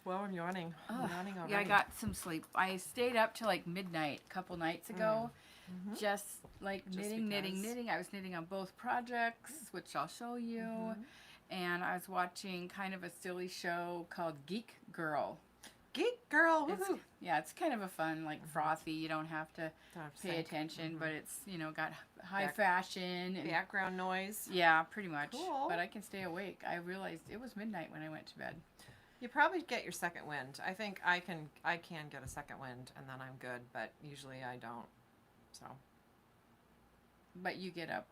Well, I'm yawning. I'm yawning already. Yeah, I got some sleep. I stayed up till like midnight a couple nights ago. Just like knitting. I was knitting on both projects, which I'll show you. And I was watching kind of a silly show called Geek Girl. Geek Girl, woohoo! It's kind of a fun, like frothy. You don't have to pay attention, but it's, got high fashion. And background noise. Yeah, pretty much. Cool. But I can stay awake. I realized it was midnight when I went to bed. You probably get your second wind. I think I can get a second wind and then I'm good, but usually I don't. So. But you get up,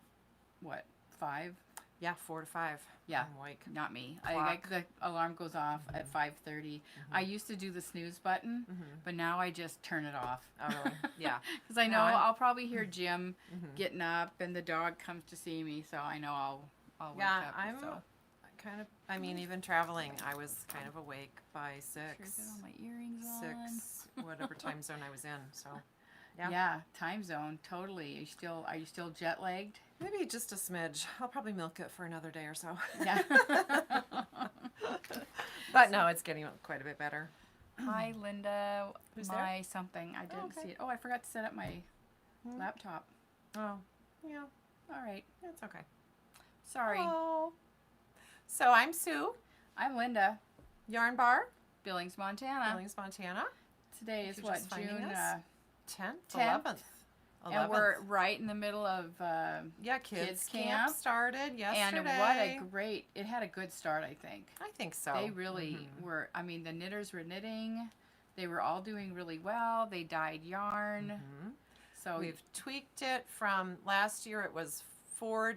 what, 5? Yeah, 4 to 5. Yeah, I'm awake. not me. The alarm goes off at 5:30. I used to do the snooze button, but now I just turn it off. Oh, really? Yeah. Because I know I'll probably hear Jim getting up and the dog comes to see me, so I know I'll wake up. Yeah, I'm kind of, I mean, even traveling, I was kind of awake by 6. Sure, get all my earrings 6, whatever time zone I was in, so. Yeah, time zone, totally. Are you still jet lagged? Maybe just a smidge. I'll probably milk it for another day or so. Yeah. But no, it's getting quite a bit better. Hi, Linda. Who's my there? something. I didn't okay. see it. Oh, I forgot to set up my laptop. Oh, yeah. All right. That's okay. Sorry. Hello. So I'm Sue. I'm Linda. Yarn Bar. Billings, Montana. Billings, Montana. Today is what, June 10th, 10th? 11th. And we're right in the middle of kids camp started yesterday. And it had a good start, I think. I think so. They really were, I mean, the knitters were knitting. They were all doing really well. They dyed yarn. So we've tweaked it from last year. It was 4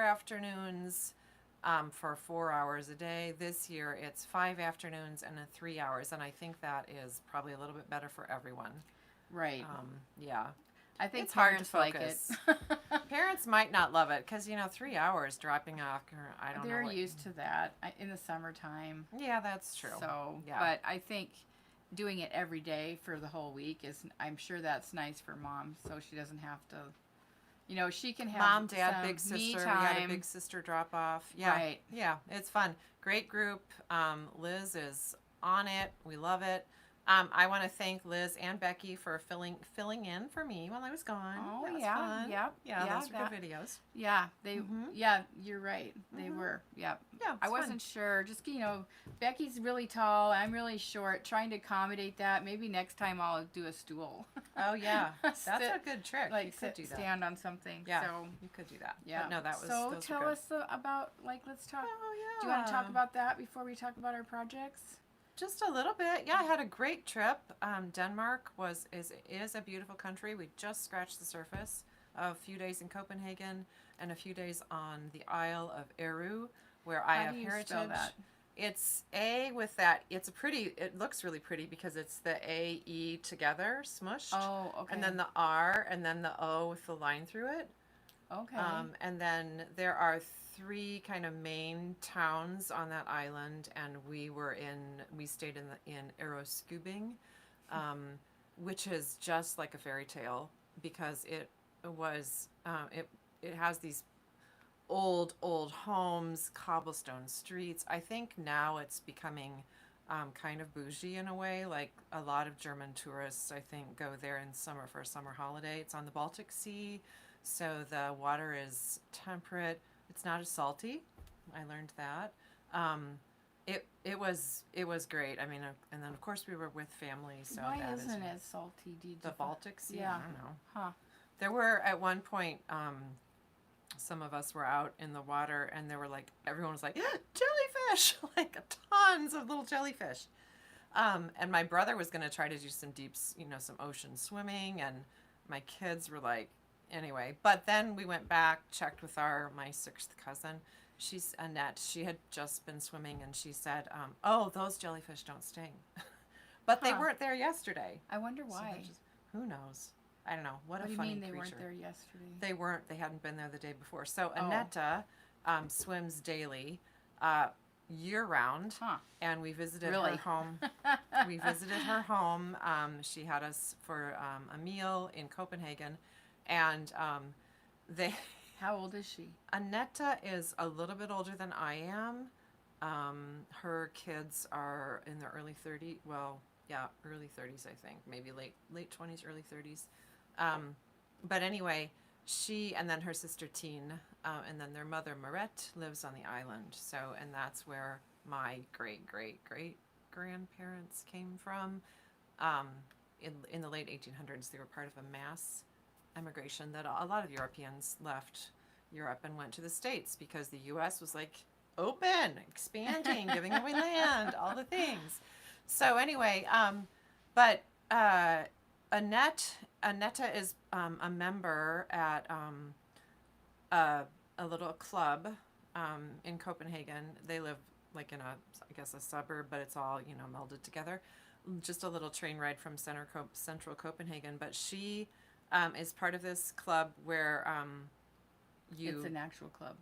afternoons for 4 hours a day. This year it's 5 afternoons and 3 hours. And I think that is probably a little bit better for everyone. Right. Yeah. I think it's hard to parents like focus. it. Parents might not love it because 3 hours dropping off. I don't know. They're used to that in the summertime. Yeah, that's true. So, yeah. But I think doing it every day for the whole week I'm sure that's nice for mom, so she doesn't have to. She can have mom, dad, some big sister. me We time. had a big sister drop off. Yeah, right. Yeah, it's fun. Great group. Liz is on it. We love it. I want to thank Liz and Becky for filling in for me while I was gone. Oh, that was yeah, fun. yep. Yeah, those were good videos. Yeah, yeah, you're right. They were, yeah. Yeah, I wasn't sure. Just, Becky's really tall. I'm really short. Trying to accommodate that. Maybe next time I'll do a stool. Oh, yeah. That's a good trick. Like, you could do that. Stand on something. Yeah, so, you could do that. Yeah. But no, that was, so those tell were good. us about, let's talk. Oh, yeah. Do you want to talk about that before we talk about our projects? Just a little bit. Yeah, I had a great trip. Denmark is a beautiful country. We just scratched the surface. A few days in Copenhagen and a few days on the Isle of Ærø, where I have heritage. Spell that? It's A with that. It looks really pretty because it's the A-E together, smushed. Oh, okay. And then the R and then the O with the line through it. Okay. And then there are 3 kind of main towns on that island, and we stayed in Ærøskøbing, which is just like a fairy tale because it has these old homes, cobblestone streets. I think now it's becoming kind of bougie in a way. Like a lot of German tourists, I think, go there in summer for a summer holiday. It's on the Baltic Sea, so the water is temperate. It's not as salty. I learned that. It was great. I mean, and then of course we were with family. So why isn't it salty? The Baltic Sea? Yeah. I don't know. Huh. There were at one point. Some of us were out in the water, and everyone was like, jellyfish, like tons of little jellyfish. And my brother was going to try to do some some ocean swimming, and my kids were like. Anyway, but then we went back, checked with my 6th cousin. She's Annette. She had just been swimming, and she said, "Oh, those jellyfish don't sting." But they weren't there yesterday. I wonder why. So who knows? I don't know. What a funny creature. What do you mean they weren't there yesterday? They weren't. They hadn't been there the day before. So Annette swims daily, year-round, and we visited her home. We visited her home. She had us for a meal in Copenhagen. And How old is she? Annette is a little bit older than I am. Her kids are in their early 30s. Well, yeah, early 30s, I think. Maybe late 20s, early 30s. But anyway, she and then her sister Tine, and then their mother Marette lives on the island. So, and that's where my great great great grandparents came from. Um, in the late 1800s, they were part of a mass emigration that a lot of Europeans left Europe and went to the States because the U.S. was like open, expanding, giving away land, all the things. So anyway, but Annetta is a member at a little club in Copenhagen. They live like in I guess a suburb, but it's all melded together. Just a little train ride from central Copenhagen. But she is part of this club where It's an actual club.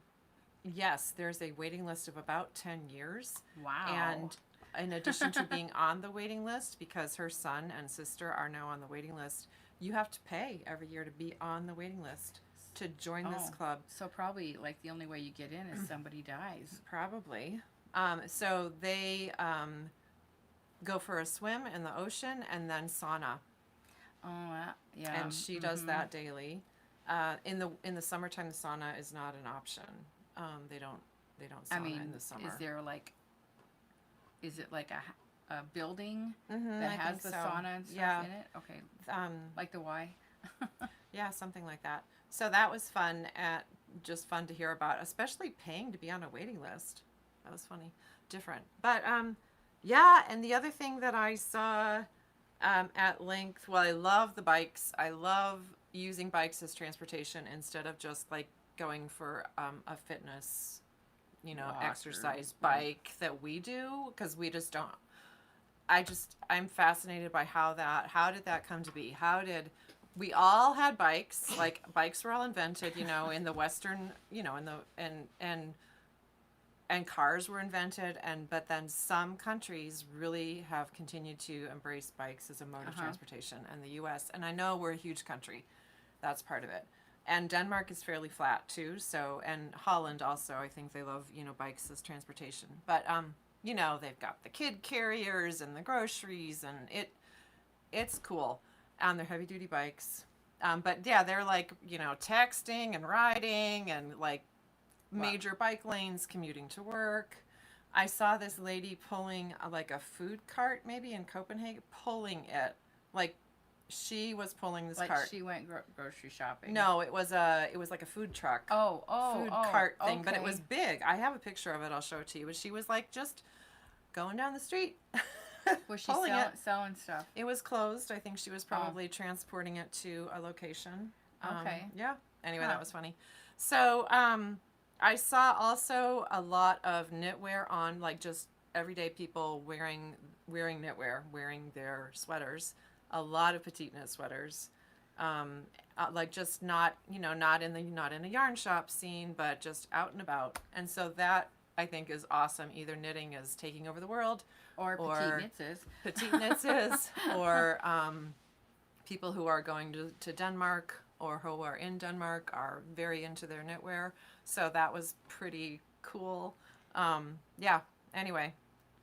Yes, there's a waiting list of about 10 years. Wow. And in addition to being on the waiting list, because her son and sister are now on the waiting list, you have to pay every year to be on the waiting list to join this club. So probably like the only way you get in is somebody dies. Probably. So they go for a swim in the ocean and then sauna. Oh, yeah. And she does that daily. In the summertime, the sauna is not an option. They don't sauna in the summer. Is it like a building I that has think the so. sauna and stuff Yeah. in it? Okay. Like the Y? Yeah, something like that. So that was fun. Just fun to hear about, especially paying to be on a waiting list. That was funny, different. But yeah, and the other thing that I saw at length. Well, I love the bikes. I love using bikes as transportation instead of just like going for a fitness, Walker. exercise bike that we do, because we just don't. I'm fascinated by how did that come to be? How did we all had bikes? Like bikes were all invented, in the Western, and cars were invented, but then some countries really have continued to embrace bikes as a mode of transportation, and the U.S. And I know we're a huge country, that's part of it. And Denmark is fairly flat too. So, and Holland also, I think they love bikes as transportation. But they've got the kid carriers and the groceries, and it's cool. They're heavy duty bikes. But yeah, they're like texting and riding and like major bike lanes, commuting to work. I saw this lady pulling like a food cart maybe in Copenhagen, pulling it like she was pulling this cart. She went grocery shopping. No, it was like a food truck. Food cart thing, but it was big. I have a picture of it. I'll show it to you. But she was like just going down the street. Was she selling stuff? It was closed. I think she was probably transporting it to a location. Okay. Yeah. Anyway, that was funny. So, I saw also a lot of knitwear on, like just everyday people wearing knitwear, wearing their sweaters. A lot of PetiteKnit sweaters, like just not in a yarn shop scene, but just out and about. And so that I think is awesome. Either knitting is taking over the world, or PetiteKnit is, or people who are going to Denmark or who are in Denmark are very into their knitwear. So that was pretty cool. Yeah. Anyway,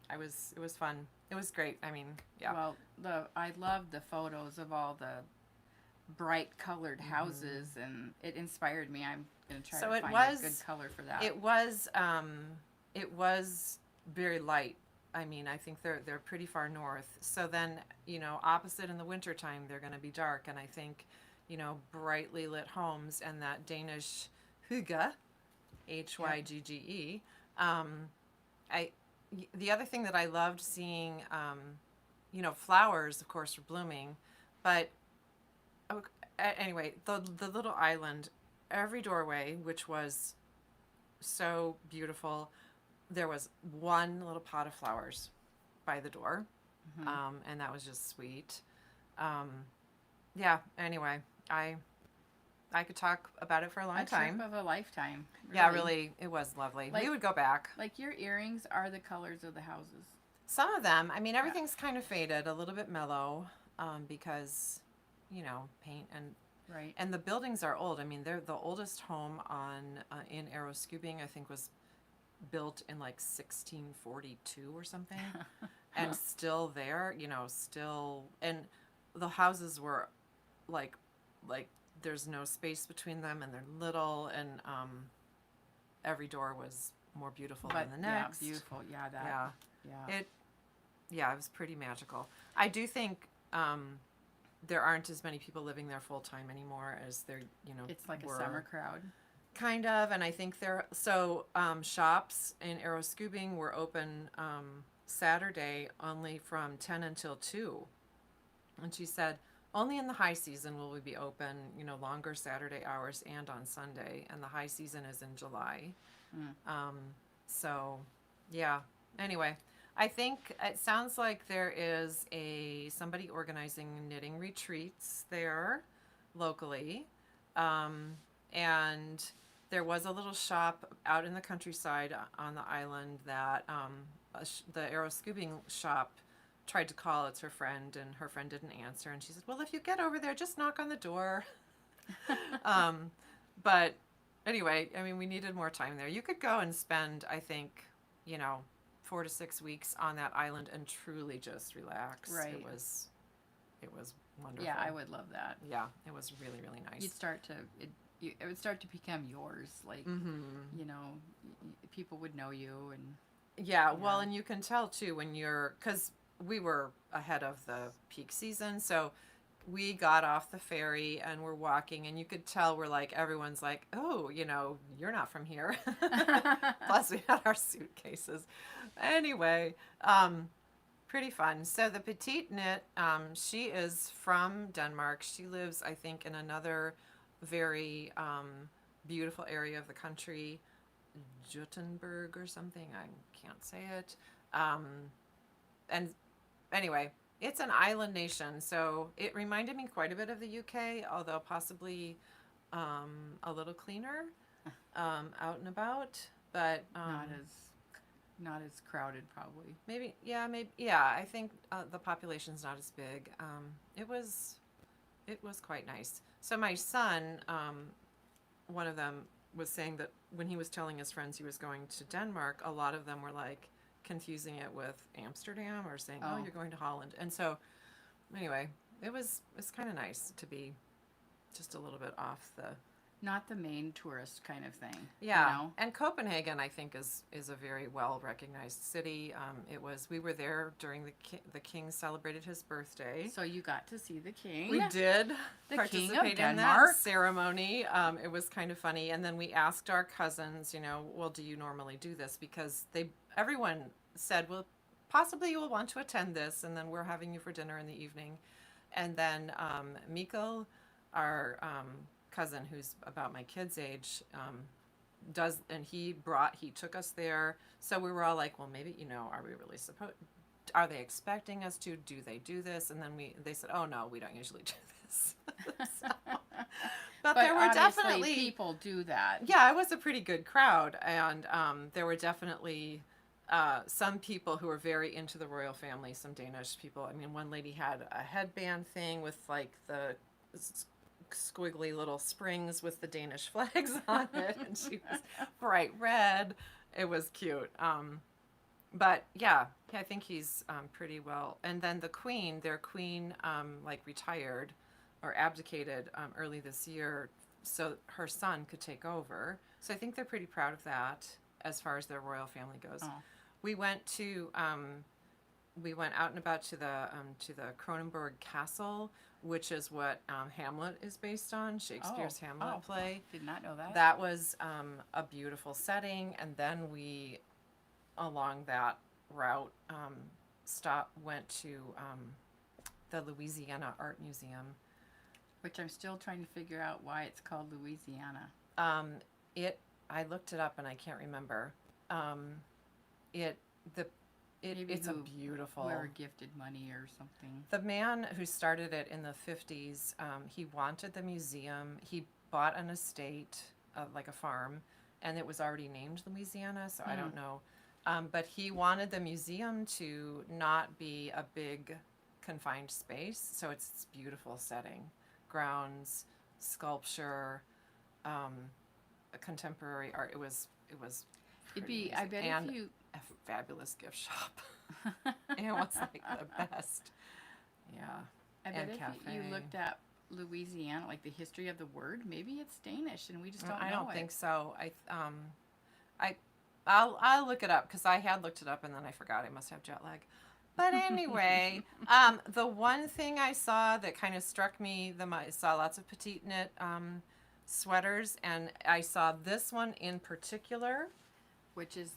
it was fun. It was great. I mean, yeah. Well, I loved the photos of all the bright colored houses, and it inspired me. I'm gonna try to find a good color for that. It was very light. I mean, I think they're pretty far north. So then, opposite in the wintertime, they're going to be dark. And I think, brightly lit homes and that Danish hygge, Hygge. The other thing that I loved seeing, flowers, of course, were blooming, but anyway, the little island, every doorway, which was so beautiful, there was one little pot of flowers by the door, and that was just sweet. Yeah. Anyway, I could talk about it for a long time. A trip of a lifetime. Really. Yeah, really, it was lovely. We would go back. Like your earrings are the colors of the houses. Some of them. I mean, everything's kind of faded, a little bit mellow, because, paint and right. And the buildings are old. I mean, they're the oldest home in Ærøskøbing, I think, was built in like 1642 or something, and still there, still, and the houses were like there's no space between them, and they're little, and every door was more beautiful than the next. Yeah, beautiful. Yeah, that. Yeah. Yeah. It was pretty magical. I do think there aren't as many people living there full time anymore as there, It's like were. a summer crowd. Kind of, and I think shops in Aeroscubing were open Saturday only from 10 until 2. And she said, only in the high season will we be open, longer Saturday hours and on Sunday, and the high season is in July. So, yeah. Anyway, I think it sounds like there is somebody organizing knitting retreats there locally. And there was a little shop out in the countryside on the island that the Aeroscubing shop tried to call. It's her friend, and her friend didn't answer. And she said, well, if you get over there, just knock on the door. But anyway, I mean, we needed more time there. You could go and spend, I think, 4 to 6 weeks on that island and truly just relax. Right. It was wonderful. Yeah, I would love that. Yeah, it was really, really nice. It would start to become yours. Like, people would know you. And Yeah, well, and you can tell too because we were ahead of the peak season, so we got off the ferry and we're walking, and you could tell everyone's like, oh, you're not from here. Plus we had our suitcases. Anyway, pretty fun. So the PetiteKnit, she is from Denmark. She lives, I think, in another very beautiful area of the country, Juttenberg or something. I can't say it. And anyway, it's an island nation, so it reminded me quite a bit of the UK, although possibly a little cleaner out and about, but not as crowded, probably. maybe. I think the population's not as big. It was quite nice. So my son, one of them was saying that when he was telling his friends he was going to Denmark, a lot of them were confusing it with Amsterdam or saying, oh, you're going to Holland. And so anyway, it's kind of nice to be just a little bit off the... Not the main tourist kind of thing. Yeah, and Copenhagen, I think, is a very well recognized city. We were there during the king celebrated his birthday. So you got to see the king. We did The participate king of in Denmark. that ceremony. It was kind of funny, and then we asked our cousins, well, do you normally do this? Because everyone said, well, possibly you will want to attend this, and then we're having you for dinner in the evening. And then Miko, our cousin, who's about my kid's age, he took us there. So we were all like, well, maybe, are we really are they expecting us to? Do they do this? And then they said, oh no, we don't usually do this. But there were definitely people do that. Yeah, it was a pretty good crowd, and there were definitely some people who were very into the royal family, some Danish people. I mean, one lady had a headband thing with the squiggly little springs with the Danish flags on it, and she was bright red. It was cute. But yeah, I think he's pretty well. And then their queen retired or abdicated early this year, so her son could take over. So I think they're pretty proud of that as far as their royal family goes. Oh. We went out and about to the Kronenberg Castle, which is what Hamlet is based on, Shakespeare's Hamlet play. Did not know that. That was a beautiful setting, and then we, along that route, went to the Louisiana Art Museum. Which I'm still trying to figure out why it's called Louisiana. I looked it up and I can't remember. It's a beautiful... Whoever gifted money or something. The man who started it in the 50s, he wanted the museum. He bought an estate, like a farm, and it was already named Louisiana, so I don't know. But he wanted the museum to not be a big confined space, so it's this beautiful setting. Grounds, sculpture, contemporary art. It was It'd be, pretty I amazing. bet And if you, a fabulous gift shop. It was like the best. Yeah. I bet And if cafe. you looked at Louisiana, like the history of the word, maybe it's Danish and we just don't know I don't it. think so. I'll look it up because I had looked it up and then I forgot. I must have jet lag. But anyway, the one thing I saw that kind of struck me, I saw lots of petite knit sweaters, and I saw this one in particular, Which is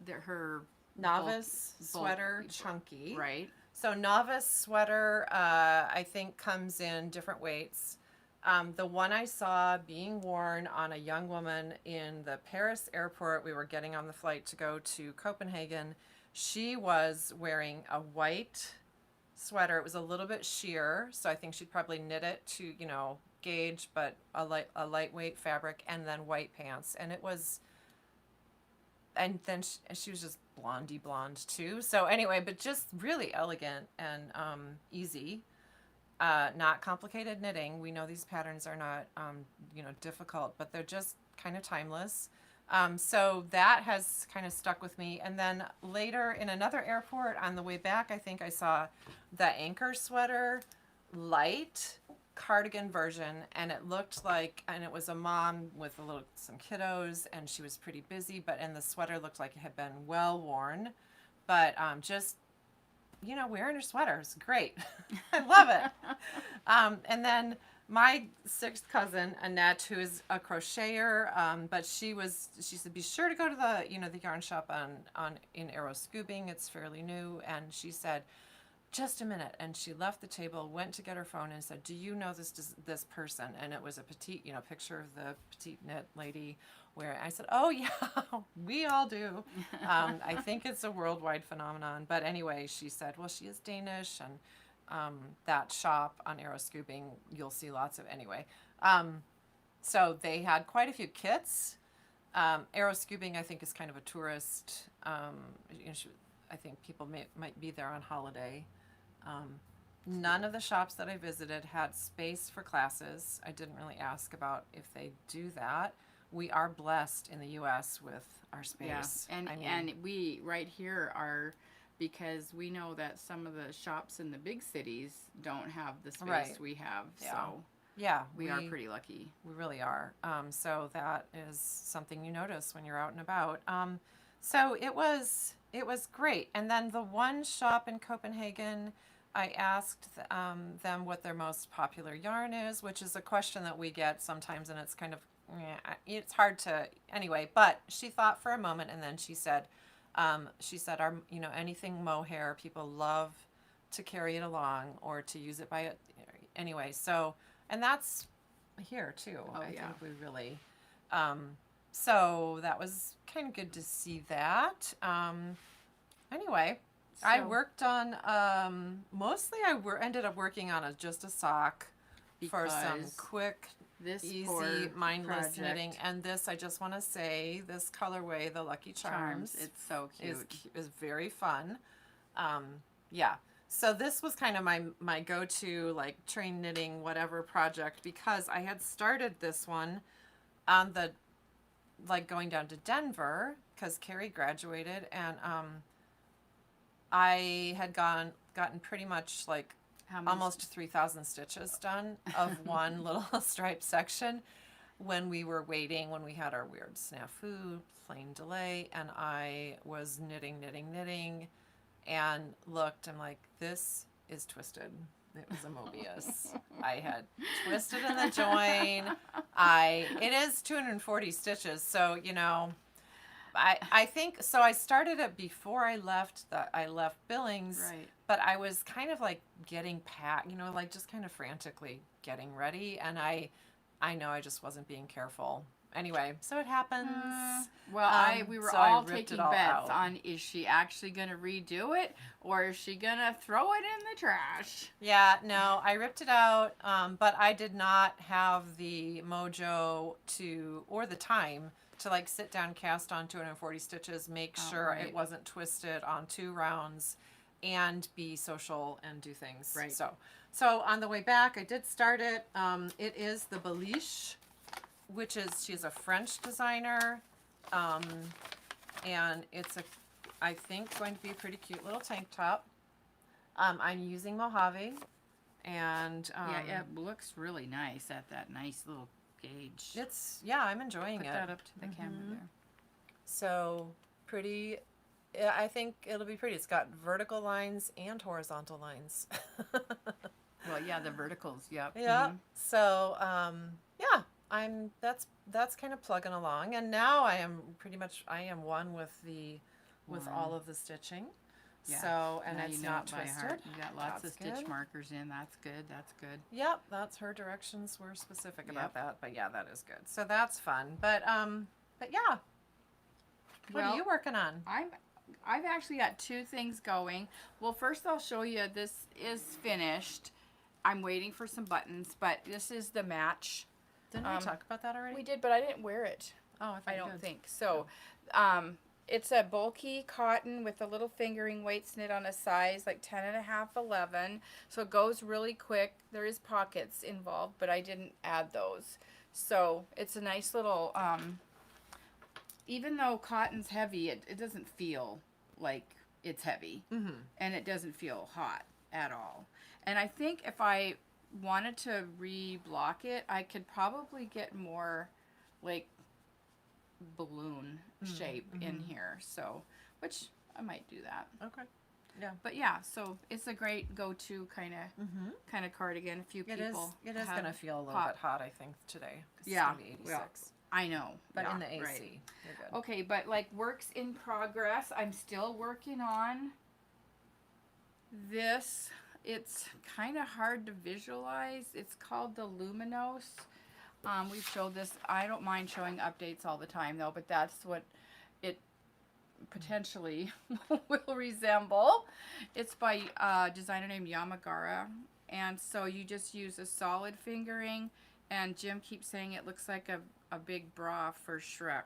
her novice bulk- sweater, chunky. right? So novice sweater, I think comes in different weights. The one I saw being worn on a young woman in the Paris airport, we were getting on the flight to go to Copenhagen. She was wearing a white sweater. It was a little bit sheer, so I think she'd probably knit it to, gauge, but a lightweight fabric, and then white pants. And it was, and then she was just blondie blonde too. So anyway, but just really elegant and easy. Not complicated knitting. We know these patterns are not, difficult, but they're just kind of timeless. So that has kind of stuck with me. And then later in another airport on the way back, I think I saw the anchor sweater, light cardigan version, and it looked like, and it was a mom with some kiddos, and she was pretty busy, and the sweater looked like it had been well worn, but just wearing her sweater is great. I love it. And then my sixth cousin, Annette, who is a crocheter, but she said, be sure to go to the yarn shop in Arrow Scoobing. It's fairly new. And she said, just a minute. And she left the table, went to get her phone and said, do you know this person? And it was a petite, picture of the petite knit lady where I said, oh yeah, we all do. I think it's a worldwide phenomenon. But anyway, she said, well, she is Danish, and that shop on Arrow Scooping, you'll see lots of anyway. So they had quite a few kits. Arrow Scooping, I think, is kind of a tourist. I think people might be there on holiday. None of the shops that I visited had space for classes. I didn't really ask about if they do that. We are blessed in the U.S. with our space. Yeah, and we right here are, because we know that some of the shops in the big cities don't have the space we have. Yeah. So yeah, we are pretty lucky. We really are. So that is something you notice when you're out and about. So it was great. And then the one shop in Copenhagen, I asked them what their most popular yarn is, which is a question that we get sometimes, and it's kind of, it's hard to, anyway, but she thought for a moment, and then she said, our, anything mohair, people love to carry it along or to use it by it. Anyway, so, and that's here too. I think we really, so that was kind of good to see that. Anyway, so I worked on, mostly ended up working on just a sock for some quick, easy, mindless knitting. And this, I just want to say, this colorway, the Lucky Charms, it's so cute. Is very fun. Yeah. So this was kind of my go-to, like, train knitting, whatever project, because I had started this one on the, like, going down to Denver, because Carrie graduated, and I had gotten pretty much, like, almost 3,000 stitches done of one little stripe section when we were waiting, when we had our weird snafu, plane delay, and I was knitting, and looked, I'm like, this is twisted. It was a Mobius. I had twisted in the join. It is 240 stitches, so, I think, so I started it before I left Billings, right. But I was kind of like getting packed, like just kind of frantically getting ready, and I know I just wasn't being careful. Anyway, so it happens. We were all taking bets on, is she actually going to redo it, or is she going to throw it in the trash? Yeah, no, I ripped it out, but I did not have the mojo or the time to, like, sit down, cast on 240 stitches, make sure it wasn't twisted on 2 rounds, and be social and do things. Right. So on the way back, I did start it. It is the Beliche, which is, she's a French designer, And it's I think, going to be a pretty cute little tank top. I'm using Mojave, and yeah, it looks really nice at that nice little gauge. I'm enjoying Put it. that up to the camera there. So pretty. I think it'll be pretty. It's got vertical lines and horizontal lines. Well, yeah, the verticals, yep. Yeah. So, yeah, that's kind of plugging along, and now I am one with all of the stitching. Yeah. So, and Now it's you know not it by twisted. heart. You got lots That's of stitch good. markers in. That's good. That's good. Yep, that's her directions were specific about Yep. that, but yeah, that is good. So that's fun. But yeah. What are Well, you working on? I've actually got two things going. Well, first I'll show you. This is finished. I'm waiting for some buttons, but this is the match. Didn't we talk about that already? We did, but I didn't wear it. Oh, I don't think so. It's a bulky cotton with a little fingering weights knit on a size like 10.5, 11. So it goes really quick. There is pockets involved, but I didn't add those. So it's a nice little, even though cotton's heavy, it doesn't feel like it's heavy. Mm-hmm. And it doesn't feel hot at all. And I think if I wanted to re-block it, I could probably get more like balloon shape in here, so which I might do that. Okay. Yeah. But yeah, so it's a great go-to kind of cardigan. A few people It is have gonna feel a little pop- bit hot, I think, today. 'Cause Yeah, It's gonna be 86. well, I know, but yeah, in the AC, right. you're good. Okay, but like works in progress. I'm still working on this. It's kind of hard to visualize. It's called the Luminous. We've showed this. I don't mind showing updates all the time though, but that's what it potentially will resemble. It's by a designer named Yamagara, and so you just use a solid fingering, and Jim keeps saying it looks like a big bra for Shrek.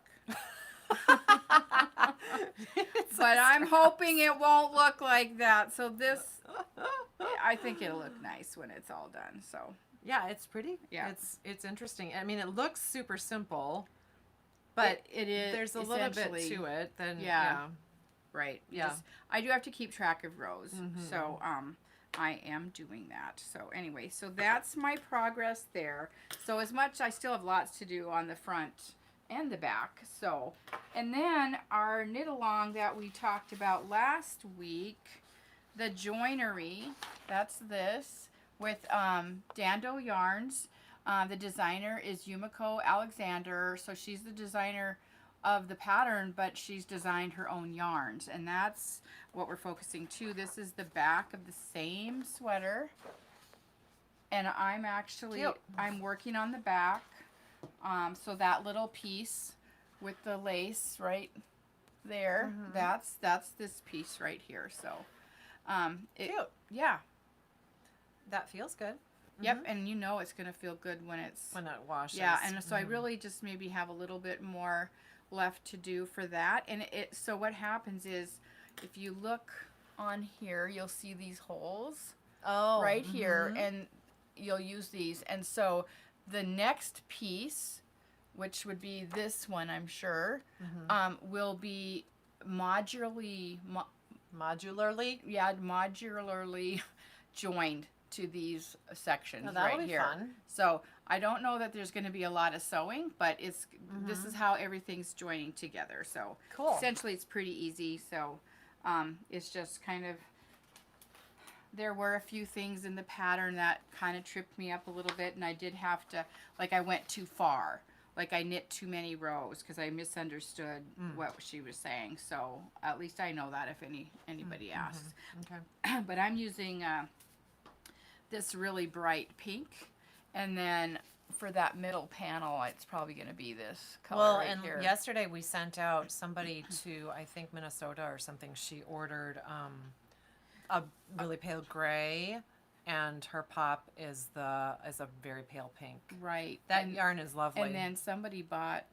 But I'm hoping it won't look like that. So this, I think it'll look nice when it's all done. So yeah, it's pretty. Yeah. It's interesting. I mean, it looks super simple, but it is. there's a little bit essentially- to it. Then Yeah. Right. Yeah. Just, I do have to keep track of rows. So I am doing that. So anyway, so that's my progress there. So as much, I still have lots to do on the front and the back. So, and then our knit along that we talked about last week, the joinery, that's this with DanDoh yarns. The designer is Yumiko Alexander. So she's the designer of the pattern, but she's designed her own yarns, and that's what we're focusing to. This is the back of the same sweater, and I'm actually Cute. I'm working on the back. So that little piece with the lace right there, that's this piece right here. So Cute. yeah, That feels good. yep, and you know it's gonna feel good when it's When it washes. yeah, and so I really just maybe have a little bit more left to do for that. And so what happens is, if you look on here, you'll see these holes right here, and you'll use these. And so the next piece, which would be this one, I'm sure, will be modularly joined to these sections that'll right be here. fun. So I don't know that there's going to be a lot of sewing, but it's this is how everything's joining together. So Cool. essentially it's pretty easy. So it's just kind of, there were a few things in the pattern that kind of tripped me up a little bit, and I did have to, like, I went too far. Like, I knit too many rows because I misunderstood what she was saying. So at least I know that if anybody asks. Okay. But I'm using this really bright pink, and then for that middle panel, it's probably going to be this color Well, right and here. yesterday we sent out somebody to, I think, Minnesota or something. She ordered a really pale gray, and her pop is a very pale pink. Right. That yarn is lovely. And then somebody bought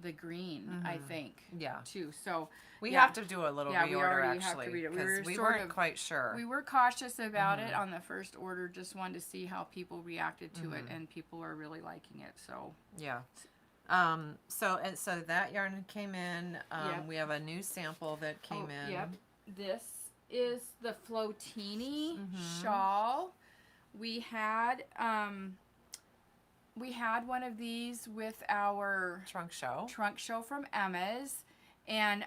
the green, I think. Yeah. Too. So We yeah. have to do a little Yeah, we reorder, already have to actually, read it. We because were we sort weren't of- quite sure. we were cautious about it on the first order. Just wanted to see how people reacted to it, and people are really liking it. So Yeah. So that yarn came in. Yep. We have a new sample that came in. Yep. This is the Floatini Mm-hmm. shawl. We had one of these with our Trunk show from Emma's, and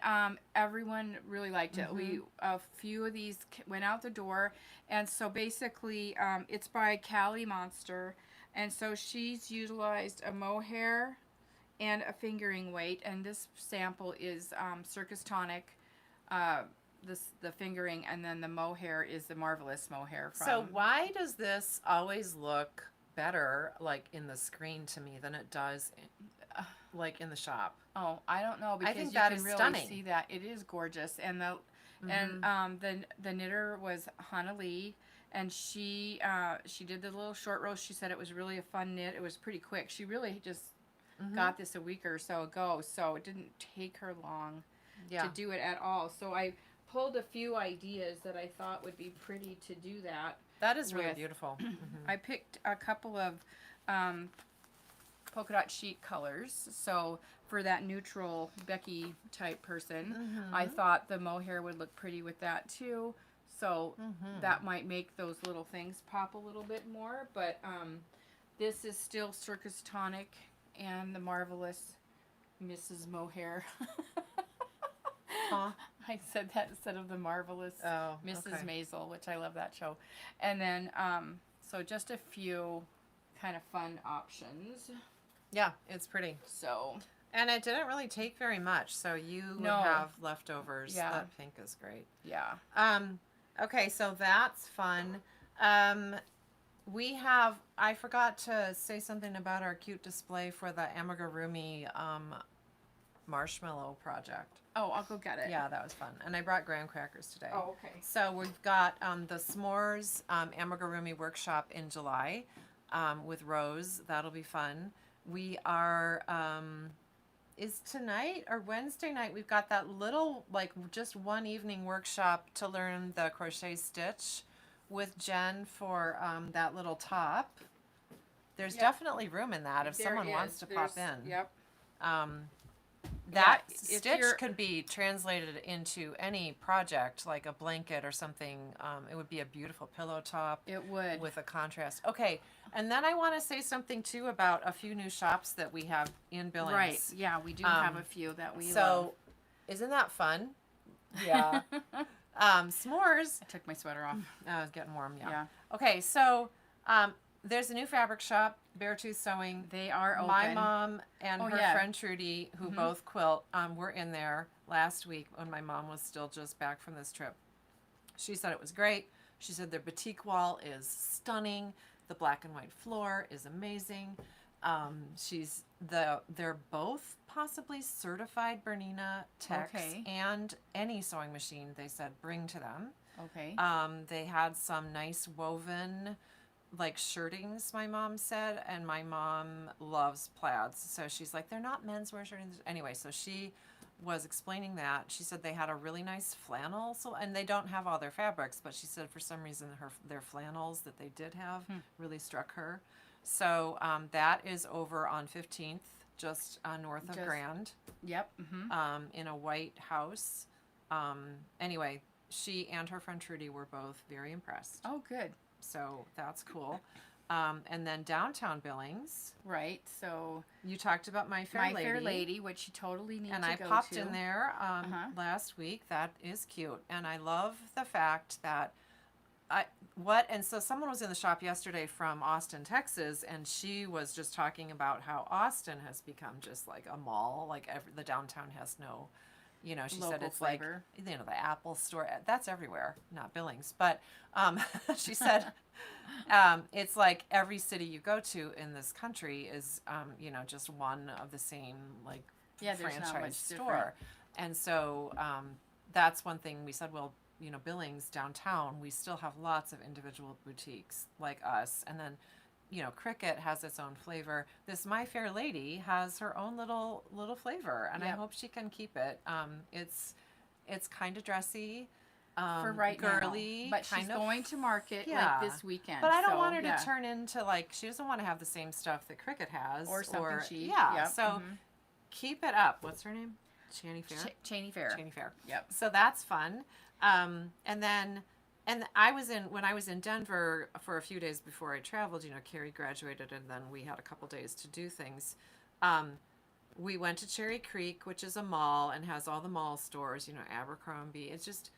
everyone really liked it. Mm-hmm. A few of these went out the door, and so basically it's by Callie Monster, and so she's utilized a mohair and a fingering weight, and this sample is Circus Tonic. The fingering, and then the mohair is the Marvelous mohair from. So why does this always look better like in the screen to me than it does like in the shop? Oh, I don't know, because think you that can is really stunning. see that it is gorgeous, and the knitter was Hannah Lee, and she did the little short row. She said it was really a fun knit. It was pretty quick. She really just got this a week or so ago, so it didn't take her long to do it at all. So I pulled a few ideas that I thought would be pretty to do that. That is really beautiful. I picked a couple of polka dot sheet colors. So for that neutral Becky type person, I thought the mohair would look pretty with that too. So that might make those little things pop a little bit more. But this is still Circus Tonic and the Marvelous Mrs. Mohair. Huh? I said that instead of the Marvelous Mrs. Maisel, which I love that show. And then, so just a few kind of fun options. Yeah, it's pretty. So. And it didn't really take very much, so you would have leftovers. Yeah. That pink is great. Yeah. Okay, so that's fun. I forgot to say something about our cute display for the amigurumi marshmallow project. Oh, I'll go get it. Yeah, that was fun. And I brought graham crackers today. Oh, okay. So we've got the s'mores amigurumi workshop in July with Rose. That'll be fun. We are, is tonight or Wednesday night, we've got that little, like, just one evening workshop to learn the crochet stitch with Jen for that little top. There's definitely room in that if someone wants to pop in. Yep. That stitch could be translated into any project, like a blanket or something. It would be a beautiful pillow top. It would. With a contrast. Okay, and then I want to say something, too, about a few new shops that we have in Billings. Right, yeah, we do have a few that we love. So, isn't that fun? Yeah. S'mores. I took my sweater off. Oh, it's getting warm, Yeah. Okay, so there's a new fabric shop, Beartooth Sewing. They are open. My mom and her friend Trudy, who both quilt, were in there last week when my mom was still just back from this trip. She said it was great. She said their batik wall is stunning. The black and white floor is amazing. They're both possibly certified Bernina techs and any sewing machine they said bring to them. Okay. They had some nice woven like shirtings, my mom said, and my mom loves plaids, so she's like, they're not menswear shirtings anyway. So she was explaining that. She said they had a really nice flannel, so, and they don't have all their fabrics, but she said for some reason their flannels that they did have really struck her. So that is over on 15th, just north of Grand. Yep. In a white house. Anyway, she and her friend Trudy were both very impressed. Oh, good. So that's cool. And then downtown Billings. Right. So you talked about My Fair Lady. Which you totally need and to I go popped to. in there last week. That is cute. And I love the fact that so someone was in the shop yesterday from Austin, Texas, and she was just talking about how Austin has become just like a mall. Like the downtown has no, she local said it's flavor. Like, the Apple store, that's everywhere, not Billings. But she said it's like every city you go to in this country is, just one of the same, like, franchise store. Different. And so that's one thing we said, well, Billings downtown, we still have lots of individual boutiques like us. And then, Cricket has its own flavor. This My Fair Lady has her own little flavor, and I hope she can keep it. It's kind of dressy. for right girly, now. But she's kind of. going to market Yeah. like this weekend. But I don't so, want her to yeah. turn into like, she doesn't want to have the same stuff that Cricket has. Or something cheap. Yeah. Yep. So keep it up. What's her name? Chaney Fair? Cheney Fair. Chaney Fair. Yep. So that's fun. And then, when I was in Denver for a few days before I traveled, you know, Carrie graduated and then we had a couple days to do things. We went to Cherry Creek, which is a mall and has all the mall stores, you know, Abercrombie. It's just,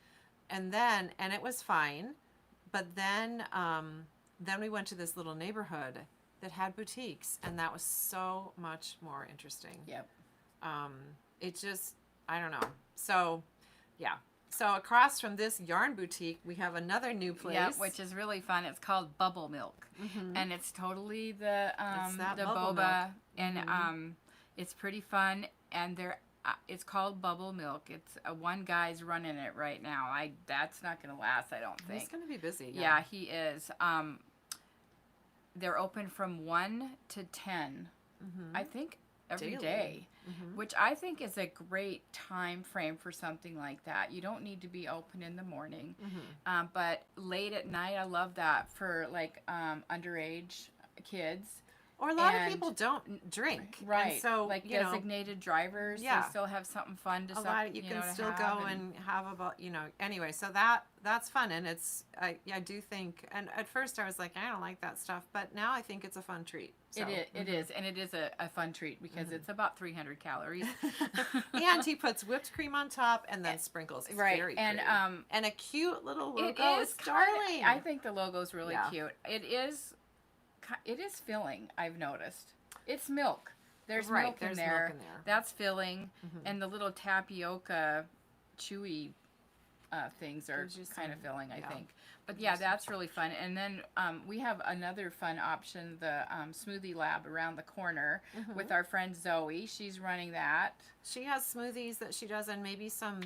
and it was fine. But then we went to this little neighborhood that had boutiques, and that was so much more interesting. Yep. It just, I don't know. So, yeah. So across from this yarn boutique, we have another new place. Yeah, which is really fun. It's called Bubble Milk, and it's totally the bubble boba, milk. and it's pretty fun. And it's called Bubble Milk. It's one guy's running it right now. That's not going to last, I don't think. He's going to be busy. Yeah, he is. They're open from 1 to 10. I think every Daily. day, which I think is a great time frame for something like that. You don't need to be open in the morning, but late at night, I love that for like underage kids. Or a lot of people don't drink, right? And so like you know, designated drivers, Yeah. they still have something fun to. a lot you can still go and have about, you know. Anyway, so that's fun, and it's I do think. And at first I was like, I don't like that stuff, but now I think it's a fun treat. So. It is, and it is a fun treat because it's about 300 calories. And he puts whipped cream on top and then sprinkles. It's right, very and pretty. And a cute little logo. It is darling. I think the logo's really Yeah. cute. It is filling. I've noticed. It's milk. There's milk in there. Milk in there. That's filling, and the little tapioca, chewy things are Gives you kind of some- filling, I yeah. think. But yeah, that's really fun. And then we have another fun option, the Smoothie Lab around the corner with our friend Zoe. She's running that. She has smoothies that she does, and maybe some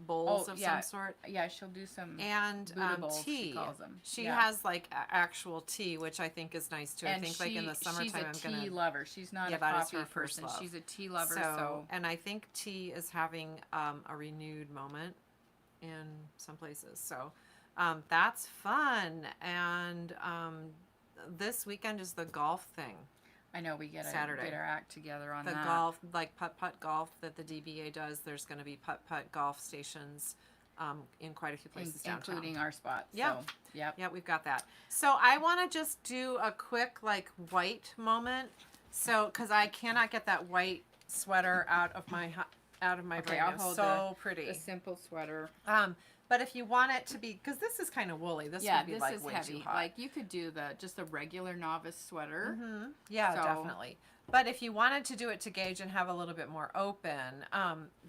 bowls of some sort. Yeah, she'll do some And Buddha bowls, tea. she calls them. She Yeah. has like actual tea, which I think is nice too. I think like in the summertime, she's a I'm tea gonna. lover. She's not Yeah, a that is coffee her first person. love. She's a tea lover. So And I think tea is having a renewed moment in some places. So that's fun. And this weekend is the golf thing. I know we get Saturday. our act together on The that. golf, like putt-putt golf that the DBA does. There's going to be putt-putt golf stations in quite a few places downtown. Including our spots. Yeah. So, yep. Yeah, we've got that. So I want to just do a quick like white moment. So because I cannot get that white sweater out of my Okay, brain. I'll It's hold so pretty. A simple sweater. But if you want it to be, because this is kind of woolly, this would be this like is way heavy. too hot. Like you could do just a regular novice sweater. Yeah, So- definitely. But if you wanted to do it to gauge and have a little bit more open,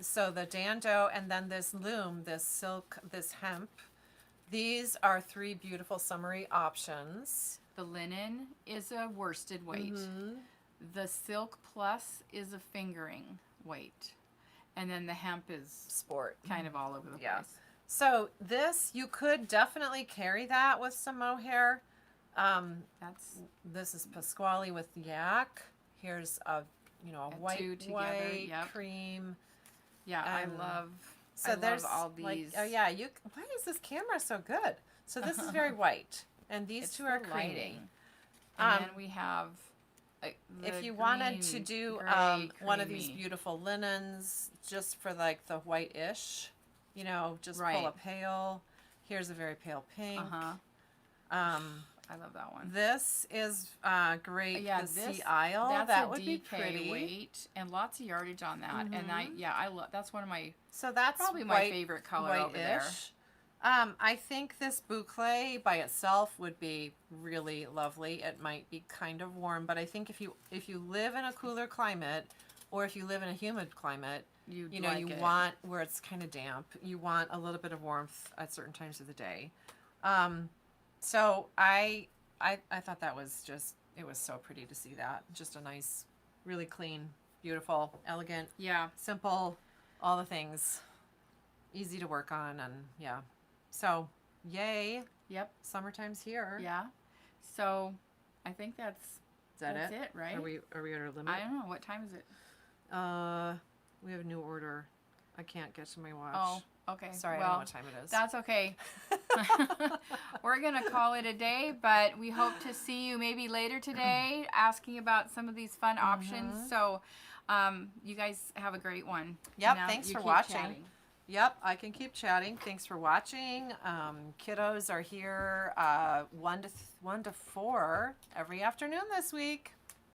so the DanDoh and then this loom, this silk, this hemp, these are 3 beautiful summery options. The linen is a worsted weight. The silk plus is a fingering weight. And then the hemp is Sport. kind of all over the Yeah. place. So this, you could definitely carry that with some mohair. This is Pasquale with yak. Here's a white, two together, white yep. cream. Yeah, I Um, love. So I there's love all like, these. oh yeah, why is this camera so good? So this is very white, and these It's two are the creamy. lighting. And then we have. If the you wanted to green, do gray, one of these creamy. beautiful linens, just for like the white-ish, just pull Right. a pale. Here's a very pale pink. I love that one. This is great. Yeah, the this Sea Isle. That's That a would be DK pretty. weight and lots of yardage on that. And I love. That's one of my So that's probably my favorite color over there. white-ish. I think this boucle by itself would be really lovely. It might be kind of warm, but I think if you live in a cooler climate, or if you live in a humid climate, you want where it's kind of damp. You want a little bit of warmth at certain times of the day. So I thought that was it was so pretty to see that. Just a nice, really clean, beautiful, elegant, Yeah. simple, all the things, easy to work on, and yeah. So yay, Yep. summertime's here. Yeah. So I think that's Is that that's it? it, right? Are we at our limit? I don't know. What time is it? We have a new order. I can't get to my watch. Oh, Okay. Sorry, I well, don't know what time it is. That's okay. We're going to call it a day, but we hope to see you maybe later today asking about some of these fun options. So you guys have a great one. Yep, Now thanks you for keep watching. chatting. Yep, I can keep chatting. Thanks for watching. Kiddos are here 1 to 4 every afternoon this week.